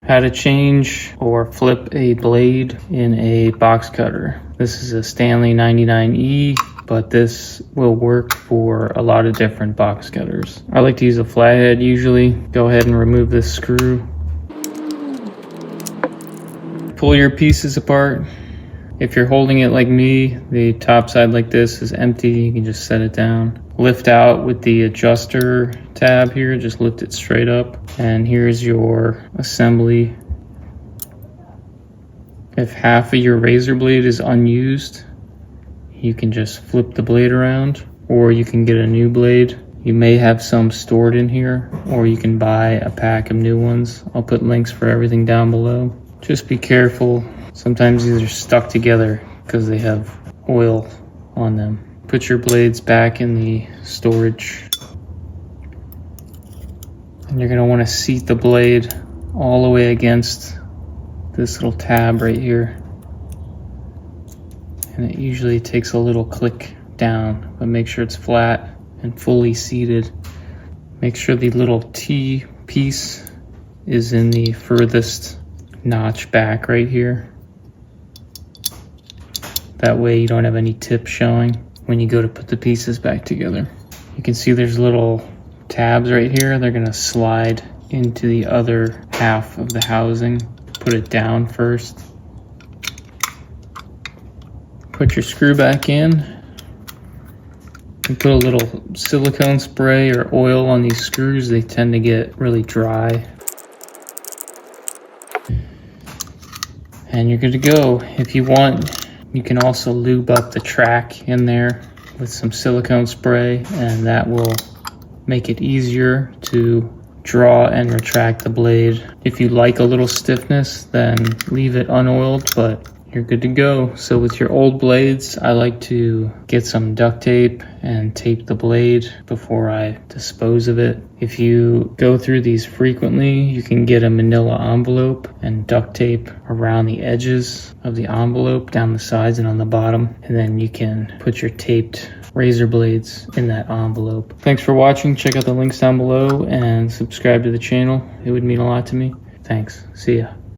How to change or flip a blade in a box cutter. This is a Stanley 99e, but this will work for a lot of different box cutters. I like to use a flathead usually. Go ahead and remove this screw. Pull your pieces apart. If you're holding it like me, the top side like this is empty. You can just set it down. Lift out with the adjuster tab here, just lift it straight up. And here's your assembly. If half of your razor blade is unused, you can just flip the blade around, or you can get a new blade. You may have some stored in here, or you can buy a pack of new ones. I'll put links for everything down below. Just be careful. Sometimes these are stuck together because they have oil on them. Put your blades back in the storage. And you're going to want to seat the blade all the way against this little tab right here. And it usually takes a little click down, but make sure it's flat and fully seated. Make sure the little T piece is in the furthest notch back right here. That way you don't have any tip showing when you go to put the pieces back together. You can see there's little tabs right here. They're gonna slide into the other half of the housing. Put it down first. Put your screw back in. And put a little silicone spray or oil on these screws. They tend to get really dry. And you're good to go. If you want, you can also lube up the track in there with some silicone spray, and that will make it easier to draw and retract the blade. If you like a little stiffness, then leave it unoiled, but you're good to go. So with your old blades, I like to get some duct tape and tape the blade before I dispose of it. If you go through these frequently, you can get a manila envelope and duct tape around the edges of the envelope, down the sides and on the bottom, and then you can put your taped razor blades in that envelope. Thanks for watching. Check out the links down below and subscribe to the channel. It would mean a lot to me. Thanks. See ya.